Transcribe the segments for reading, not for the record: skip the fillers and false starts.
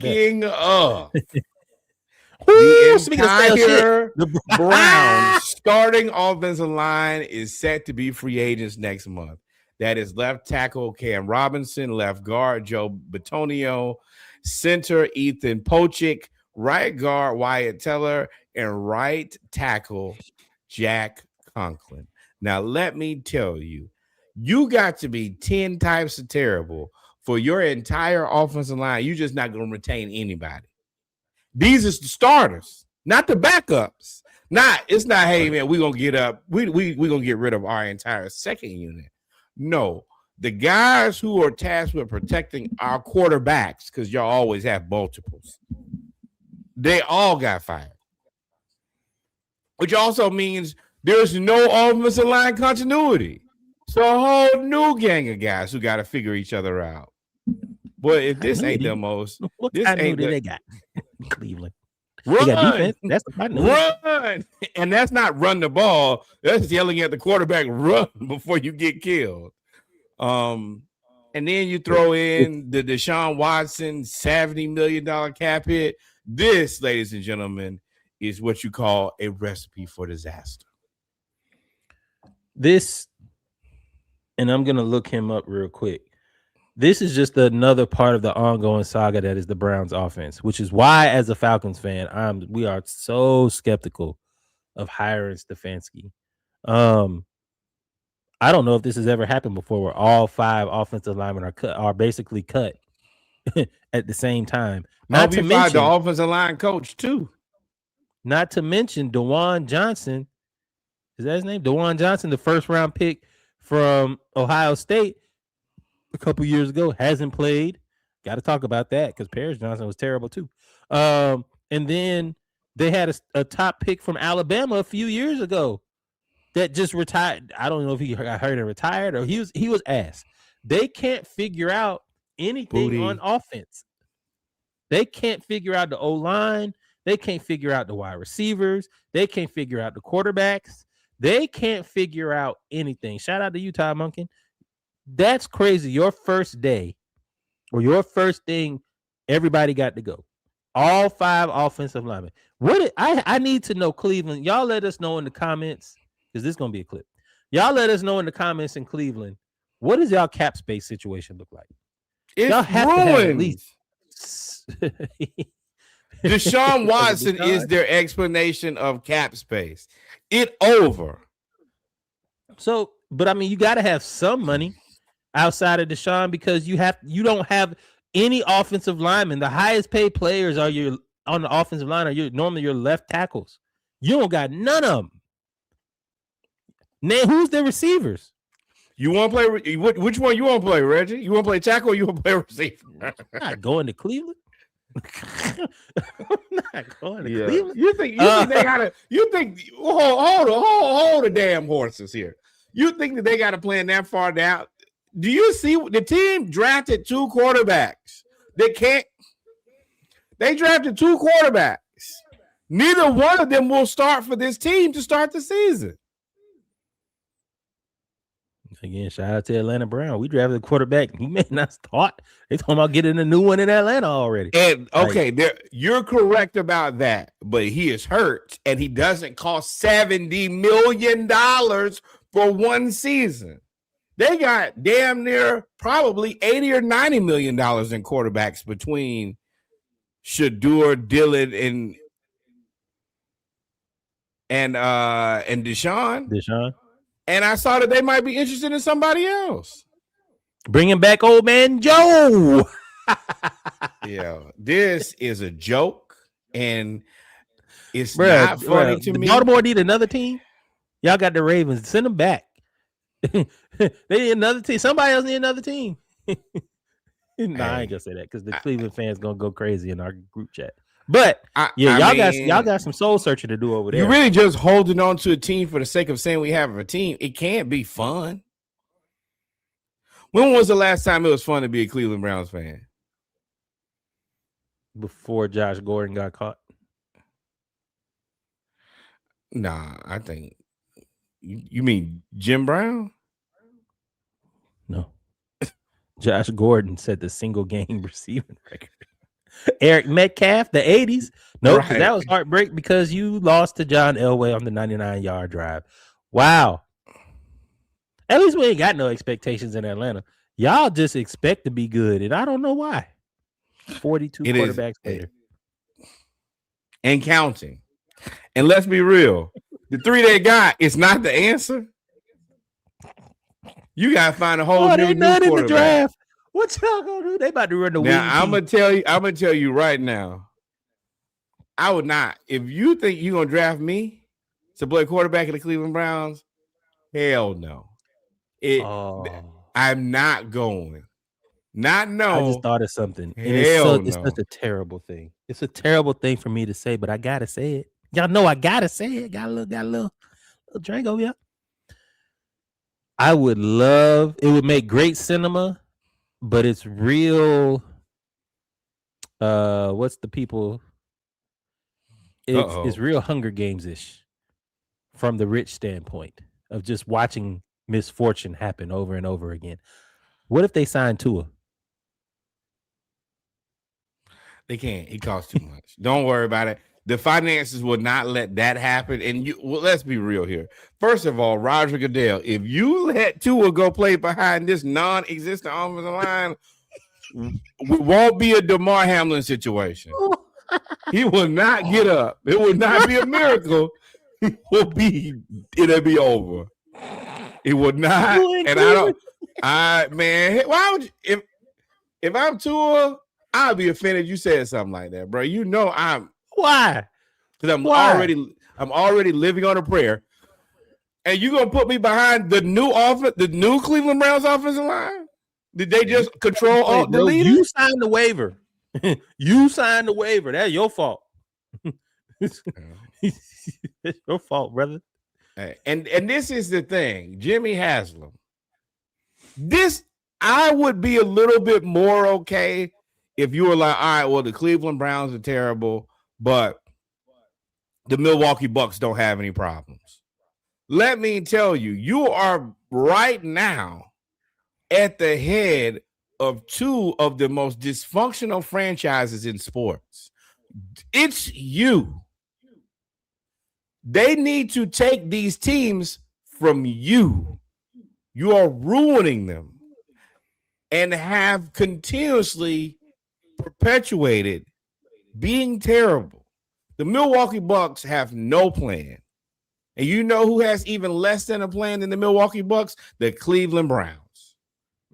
Speaking of, Ooh, the speaking of stale shit, entire Browns starting offensive line is set to be free agents next month. That is left tackle Cam Robinson, left guard Joe Bitonio, center Ethan Pocic, right guard Wyatt Teller, and right tackle Jack Conklin. Now, let me tell you, you got to be 10 types of terrible for your entire offensive line. You're just not going to retain anybody. These are the starters, not the backups. It's not, hey, man, we're going to get up. We're going to get rid of our entire second unit. No, the guys who are tasked with protecting our quarterbacks, because y'all always have multiples, they all got fired. Which also means there's no offensive line continuity. So a whole new gang of guys who got to figure each other out. But if this ain't the most, what this kind ain't of they got Cleveland. Run, they got defense. That's the run, and that's not run the ball. That's yelling at the quarterback, run before you get killed. And then you throw in the Deshaun Watson $70 million cap hit. This, ladies and gentlemen, is what you call a recipe for disaster. This, and I'm gonna look him up real quick. This is just another part of the ongoing saga that is the Browns offense, which is why, as a Falcons fan, we are so skeptical of hiring Stefanski. I don't know if this has ever happened before, where all 5 offensive linemen are basically cut at the same time. Not to mention the offensive line coach too. Not to mention DeJuan Johnson. Is that his name? DeJuan Johnson, the first round pick from Ohio State a couple years ago, hasn't played. Got to talk about that because Paris Johnson was terrible too. And then they had a top pick from Alabama a few years ago that just retired. I don't know if he got hurt and retired or he was ass. They can't figure out anything on offense. They can't figure out the O-line. They can't figure out the wide receivers. They can't figure out the quarterbacks. They can't figure out anything. Shout out to you, Ty Monken. That's crazy. Your first day or your first thing, everybody got to go. All 5 offensive linemen. I need to know, Cleveland. Y'all let us know in the comments, because this is going to be a clip. Y'all let us know in the comments in Cleveland, what does y'all cap space situation look like? It's y'all have ruined. To have at least... Deshaun Watson is their explanation of cap space. It over. So, but I mean, you got to have some money outside of Deshaun, because you don't have any offensive linemen. The highest paid players on the offensive line are normally your left tackles. You don't got none of them. Now, who's the receivers? You want to play? Which one you want to play, Reggie? You want to play tackle or you want to play receiver? I'm not going to Cleveland. I'm not going to Cleveland. You think they gotta? You think hold the damn horses here. You think that they got to plan that far down? Do you see the team drafted 2 quarterbacks? They drafted 2 quarterbacks. Neither one of them will start for this team to start the season. Again, shout out to Atlanta Brown. We drafted a quarterback. He may not start. They talking about getting a new one in Atlanta already. And okay, you're correct about that, but he is hurt, and he doesn't cost $70 million for one season. They got damn near probably $80 or $90 million in quarterbacks between Shedeur, Dillon, and Deshaun. And I saw that they might be interested in somebody else. Bringing back old man Joe. Yeah, this is a joke, and it's not funny to me. Baltimore need another team. Y'all got the Ravens. Send them back. They need another team. Somebody else need another team. I ain't gonna say that because the Cleveland fans gonna go crazy in our group chat. But y'all got some soul searching to do over there. You're really just holding on to a team for the sake of saying we have a team. It can't be fun. When was the last time it was fun to be a Cleveland Browns fan? Before Josh Gordon got caught. Nah, I think you mean Jim Brown? No. Josh Gordon set the single game receiving record. Eric Metcalf, the 80s. Nope, Right. that was heartbreak because you lost to John Elway on the 99-yard drive. Wow. At least we ain't got no expectations in Atlanta. Y'all just expect to be good, and I don't know why. 42 quarterbacks later. And counting. And let's be real. The 3 they got is not the answer. You gotta find a whole new in the draft. quarterback. What y'all gonna do? They about to run the wing. Now I'm gonna tell you right now. I would not. If you think you're gonna draft me to play quarterback in the Cleveland Browns, hell no. I'm not going. I just thought of something. And it's such a terrible thing. It's a terrible thing for me to say, but I gotta say it. Y'all know I gotta say it. Got a little drink over here. I would love it. Would make great cinema, but it's real. What's the people? It's real Hunger Games-ish from the rich standpoint of just watching misfortune happen over and over again. What if they sign Tua? They can't. It costs too much. Don't worry about it. The finances will not let that happen. And let's be real here. First of all, Roger Goodell, if you let Tua go play behind this non-existent offensive line, it won't be a DeMar Hamlin situation. He will not get up. It will not be a miracle. It'll be over. It would not. And why would you, if I'm Tua, I'll be offended you said something like that, bro. You know why? Because I'm already living on a prayer. And you gonna put me behind the new Cleveland Browns offensive line? Did they just control all the leader? You signed the waiver. You signed the waiver. That's your fault. It's your fault, brother. And this is the thing, Jimmy Haslam. This I would be a little bit more okay if you were like, all right, well, the Cleveland Browns are terrible, but the Milwaukee Bucks don't have any problems. Let me tell you, you are right now at the head of 2 of the most dysfunctional franchises in sports. It's you. They need to take these teams from you. You are ruining them and have continuously perpetuated being terrible. The Milwaukee Bucks have no plan. And you know who has even less than a plan than the Milwaukee Bucks? The Cleveland Browns.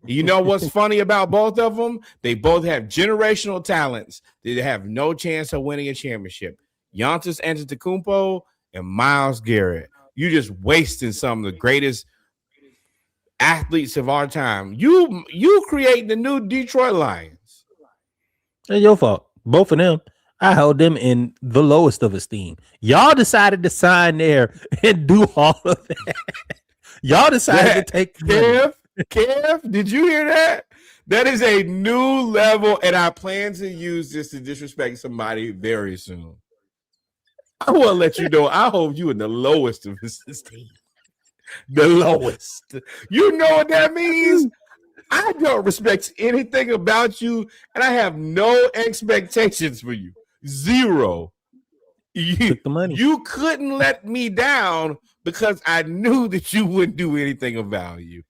You know what's funny about both of them? They both have generational talents. They have no chance of winning a championship. Giannis Antetokounmpo and Myles Garrett. You just wasting some of the greatest athletes of our time. You create the new Detroit Lions. It's your fault. Both of them. I held them in the lowest of esteem. Y'all decided to sign there and do all of that. Y'all decided to take Kev, did you hear that? That is a new level, and I plan to use this to disrespect somebody very soon. I want to let you know I hold you in the lowest of his esteem. The lowest. You know what that means? I don't respect anything about you, and I have no expectations for you. Zero. Took the money. You couldn't let me down because I knew that you wouldn't do anything of value.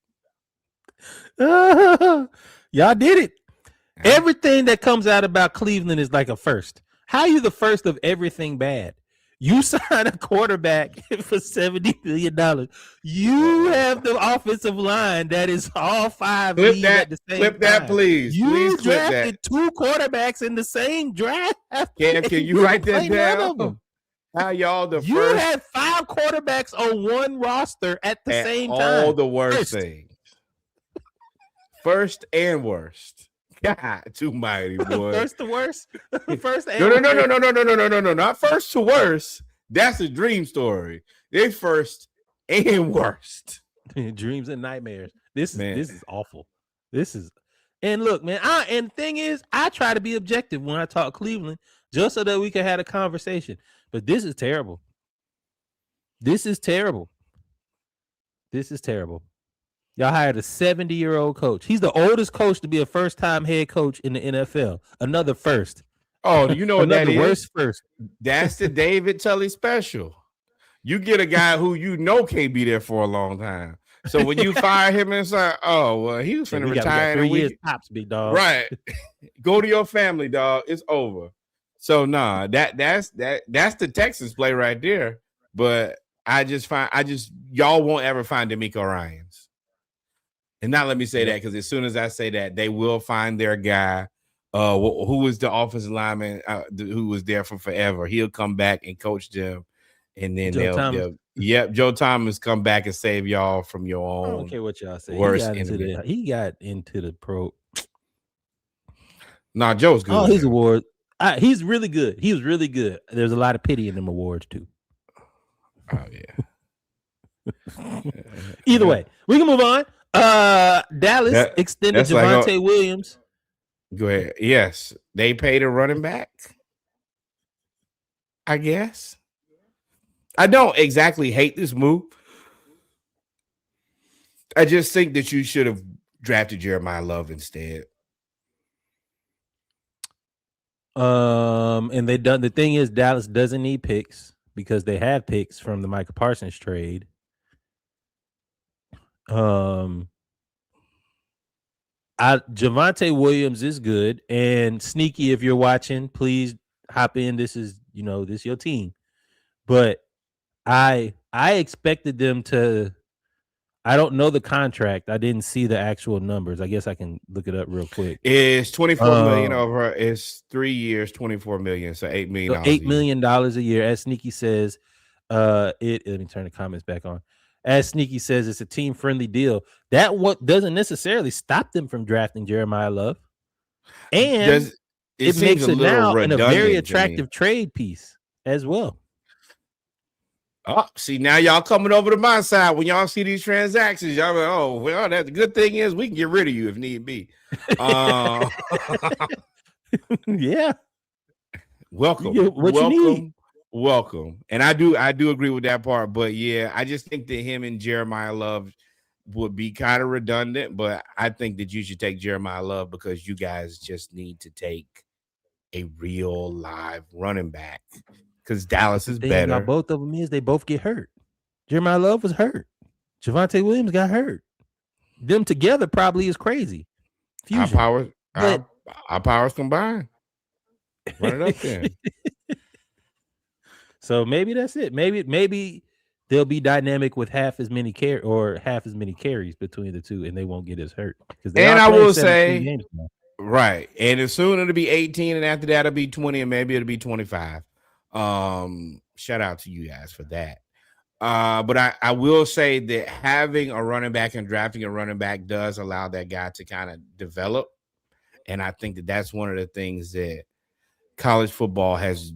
Y'all did it. Everything that comes out about Cleveland is like a first. How are you the first of everything bad? You sign a quarterback for $70 million. You have the offensive line that is all 5 at the same time. That, please. You please drafted 2 quarterbacks in the same draft. Can you write that down? How y'all the you first? You had 5 quarterbacks on one roster at the same time. All the worst things. First and worst. God, too mighty, boy. First to worst. First and no. Not first to worst. That's a dream story. They first and worst. Dreams and nightmares. This is awful. And look, man. And the thing is, I try to be objective when I talk Cleveland, just so that we can have a conversation. But this is terrible. This is terrible. Y'all hired a 70-year-old coach. He's the oldest coach to be a first-time head coach in the NFL. Another first. Oh, you know what that Another is? worst first. That's the David Tully special. You get a guy who you know can't be there for a long time. So when you fire him, it's like, oh well, he was finna We got retire in a 3 years week. tops, big dog. Right. Go to your family, dog. It's over. So nah, that's the Texans play right there. But y'all won't ever find D'Amico Ryans. And not let me say that, because as soon as I say that, they will find their guy. Who was the offensive lineman who was there for forever? He'll come back and coach them, and then Joe Thomas come back and save y'all from your own. I don't care what y'all say. Worst He got into the pro. Nah, Joe's good. Oh, his awards. He's really good. He was really good. There's a lot of pity in them awards too. Oh yeah. Either way, we can move on. Dallas extended Javonte Williams. Go ahead. Yes, they paid a running back, I guess. I don't exactly hate this move. I just think that you should have drafted Jeremiah Love instead. And the thing is, Dallas doesn't need picks because they have picks from the Micah Parsons trade. Javonte Williams is good and sneaky. If you're watching, please hop in. This is your team. But I expected them to. I don't know the contract. I didn't see the actual numbers. I guess I can look it up real quick. It's $24 million over. It's 3 years, $24 million. So $8 million. So $8 million a year. As Sneaky says, let me turn the comments back on. As Sneaky says, it's a team-friendly deal. That doesn't necessarily stop them from drafting Jeremiah Love. And it makes it now in a very attractive trade piece as well. Oh, see, now y'all coming over to my side when y'all see these transactions. Y'all like, oh, well, the good thing is we can get rid of you if need be. Yeah. Welcome. And I do agree with that part. But yeah, I just think that him and Jeremiah Love would be kind of redundant. But I think that you should take Jeremiah Love because you guys just need to take a real live running back. Because Dallas is better. About both of them is they both get hurt. Jeremiah Love was hurt. Javonte Williams got hurt. Them together probably is crazy. Fusion. Our powers combined. Run it up there. So maybe that's it. Maybe they'll be dynamic with half as many carries between the two, and they won't get as hurt. And I will say, right. And as soon it'll be 18, and after that it'll be 20, and maybe it'll be 25. Shout out to you guys for that. But I will say that having a running back and drafting a running back does allow that guy to kind of develop. And I think that that's one of the things that college football has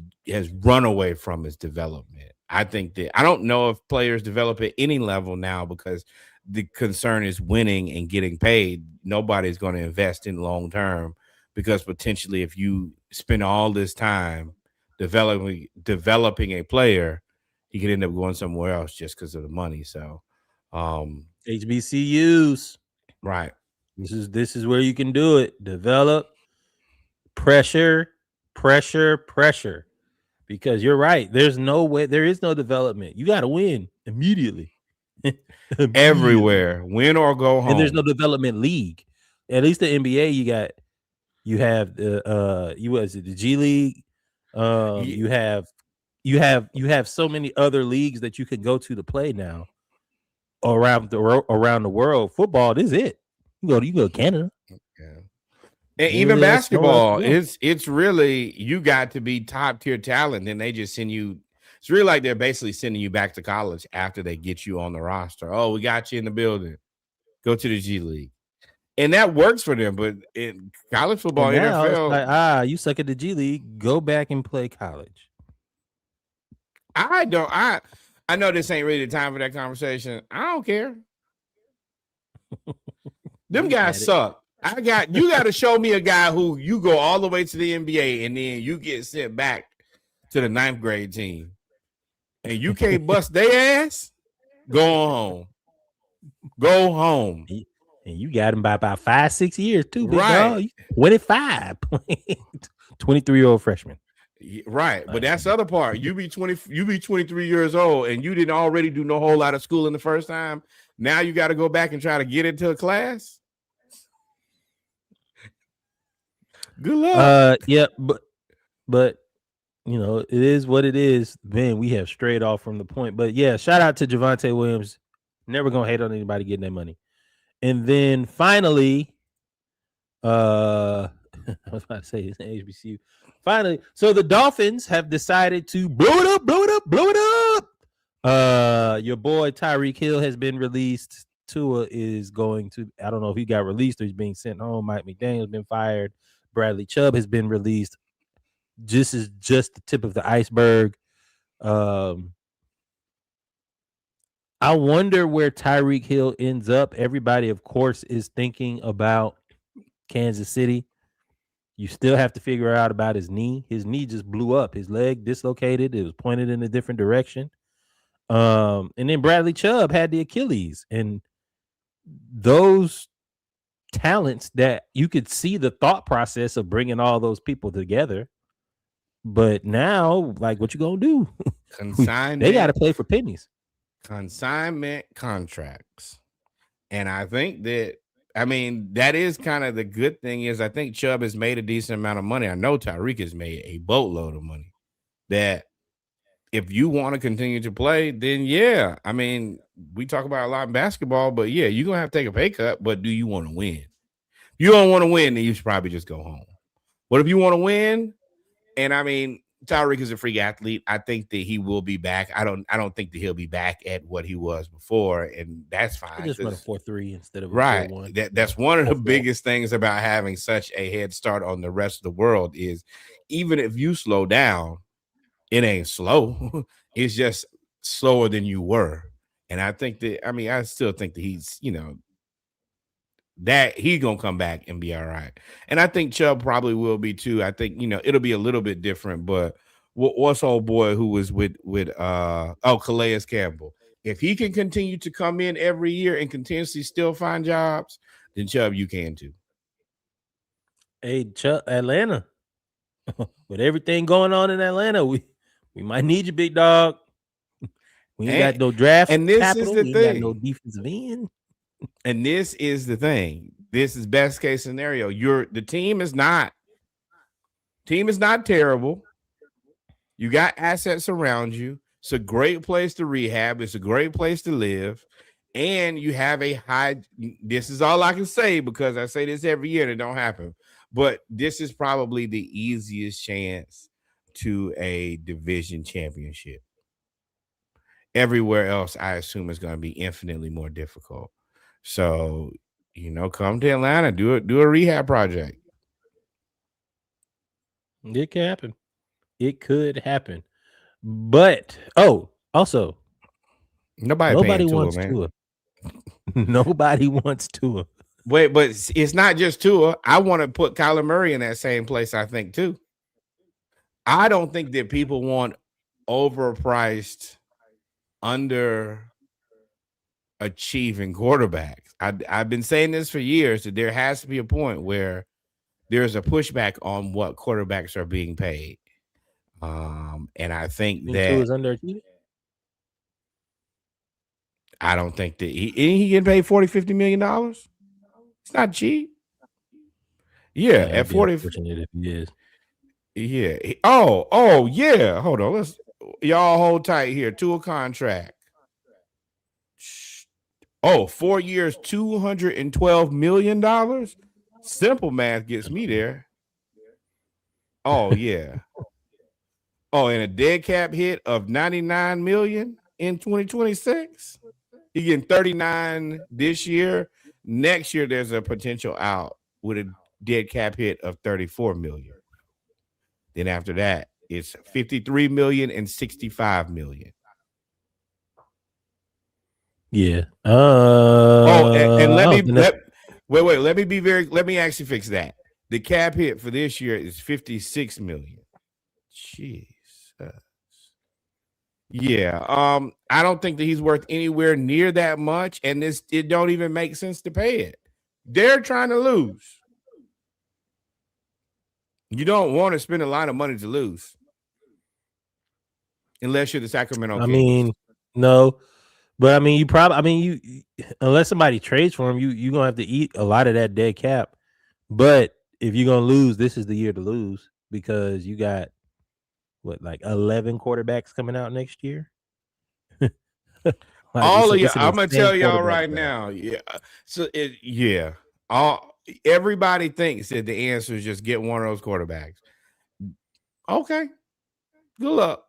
run away from is development. I think that I don't know if players develop at any level now because the concern is winning and getting paid. Nobody's going to invest in long term because potentially if you spend all this time developing a player, he could end up going somewhere else just because of the money. So HBCUs, right? This is where you can do it. Develop, pressure, because you're right. There is no development. You got to win immediately. Everywhere, win or go home. And there's no development league. At least the NBA, you have the the G League. You have so many other leagues that you can go to play now around the world. Football, this is it. You go to Canada. Yeah. And even basketball, it's really you got to be top tier talent, and they just send you. It's really like they're basically sending you back to college after they get you on the roster. Oh, we got you in the building. Go to the G League. And that works for them, but in college football, NFL, you suck at the G League. Go back and play college. I know this ain't really the time for that conversation. I don't care. Them guys suck. You got to show me a guy who you go all the way to the NBA and then you get sent back to the 9th grade team, and you can't bust their ass. Go home. And you got him by about 5-6 years too, big dog. 25, 23-year-old freshman. Right, but that's the other part. You be 23 years old, and you didn't already do no whole lot of schooling the first time. Now you got to go back and try to get into a class. Good luck. Yeah, but you know, it is what it is. Man, we have strayed off from the point. But yeah, shout out to Javonte Williams. Never gonna hate on anybody getting their money. And then finally, I was about to say his HBCU. Finally, so the Dolphins have decided to blow it up. Your boy Tyreek Hill has been released. Tua is going to, I don't know if he got released or he's being sent home. Mike McDaniel's been fired. Bradley Chubb has been released. This is just the tip of the iceberg. I wonder where Tyreek Hill ends up. Everybody, of course, is thinking about Kansas City. You still have to figure out about his knee. His knee just blew up. His leg dislocated. It was pointed in a different direction. And then Bradley Chubb had the Achilles. And those talents that you could see the thought process of bringing all those people together. But now, like, what you gonna do? Consignment. They got to play for pennies. Consignment contracts. And I think that, I mean, that is kind of the good thing is I think Chubb has made a decent amount of money. I know Tyreek has made a boatload of money. That if you want to continue to play, then yeah. I mean, we talk about a lot in basketball, but yeah, you're going to have to take a pay cut, but do you want to win? If you don't want to win, then you should probably just go home. But if you want to win, and I mean, Tyreek is a freak athlete. I think that he will be back. I don't think that he'll be back at what he was before, and that's fine. He just run a 4.3 instead of a right. 4.1. That's one of the biggest things about having such a head start on the rest of the world is even if you slow down, it ain't slow. It's just slower than you were. And I think that, I mean, I still think that he's, you know, that he's gonna come back and be all right. And I think Chubb probably will be too. I think, you know, it'll be a little bit different, but what's old boy who was with Calais Campbell? If he can continue to come in every year and continuously still find jobs, then Chubb, you can too. Hey, Chubb, Atlanta. With everything going on in Atlanta, we might need you, big dog. We ain't got no draft and this capital. Is the we thing. Ain't got no defensive end. And this is the thing. This is best case scenario. The team is not terrible. You got assets around you. It's a great place to rehab. It's a great place to live. And you have a high. This is all I can say because I say this every year and it don't happen. But this is probably the easiest chance to a division championship. Everywhere else, I assume, is going to be infinitely more difficult. So, you know, come to Atlanta, do a rehab project. It can happen. It could happen. But also, nobody wants Tua. Nobody wants Tua. Wait, but it's not just Tua. I want to put Kyler Murray in that same place, I think, too. I don't think that people want overpriced, underachieving quarterbacks. I've been saying this for years that there has to be a point where there's a pushback on what quarterbacks are being paid. And I think that Tua is underachieving. I don't think that he getting paid $40-50 million. It's not cheap. Yeah, at 40. If he is. Yeah. Oh, yeah. Hold on. Y'all hold tight here. To a contract. 4 years, $212 million. Simple math gets me there. Oh, yeah. And a dead cap hit of $99 million in 2026. He getting 39 this year. Next year, there's a potential out with a dead cap hit of 34 million. Then after that, it's 53 million and 65 million. Yeah. And let me actually fix that. The cap hit for this year is 56 million. Jeez. Yeah. I don't think that he's worth anywhere near that much, and it don't even make sense to pay it. They're trying to lose. You don't want to spend a lot of money to lose. Unless you're the Sacramento Kings. I mean, no. But I mean, you unless somebody trades for him, you're gonna have to eat a lot of that dead cap. But if you're gonna lose, this is the year to lose because you got like 11 quarterbacks coming out next year. All of you, I'm gonna tell y'all right now. Yeah. So everybody thinks that the answer is just get one of those quarterbacks. Okay. Good luck.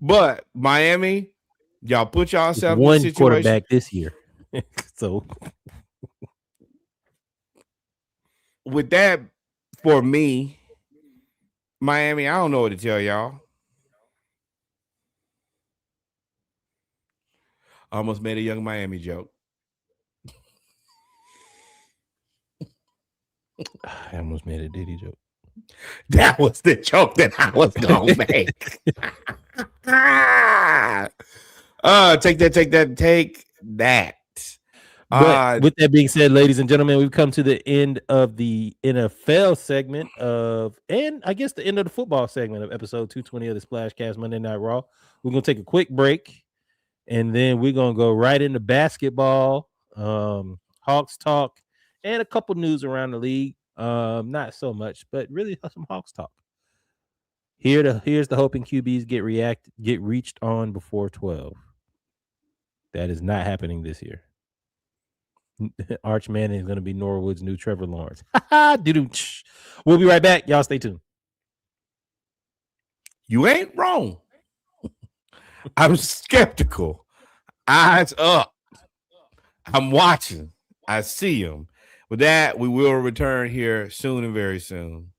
But Miami, y'all put yourself in a situation. Quarterback this year. So with that, for me, Miami, I don't know what to tell y'all. I almost made a Young Miami joke. I almost made a Diddy joke. That was the joke that I was gonna make. Take that. But with that being said, ladies and gentlemen, we've come to the end of the NFL segment and I guess the end of the football segment of episode 220 of the Splashcast Monday Night Raw. We're gonna take a quick break, and then we're gonna go right into basketball, Hawks talk, and a couple news around the league. Not so much, but really some Hawks talk. Here's the hoping QBs get reached on before 12. That is not happening this year. Arch Manning is going to be Norwood's new Trevor Lawrence. We'll be right back. Y'all stay tuned. You ain't wrong. I'm skeptical. Eyes up. I'm watching. I see him. With that, we will return here soon and very soon.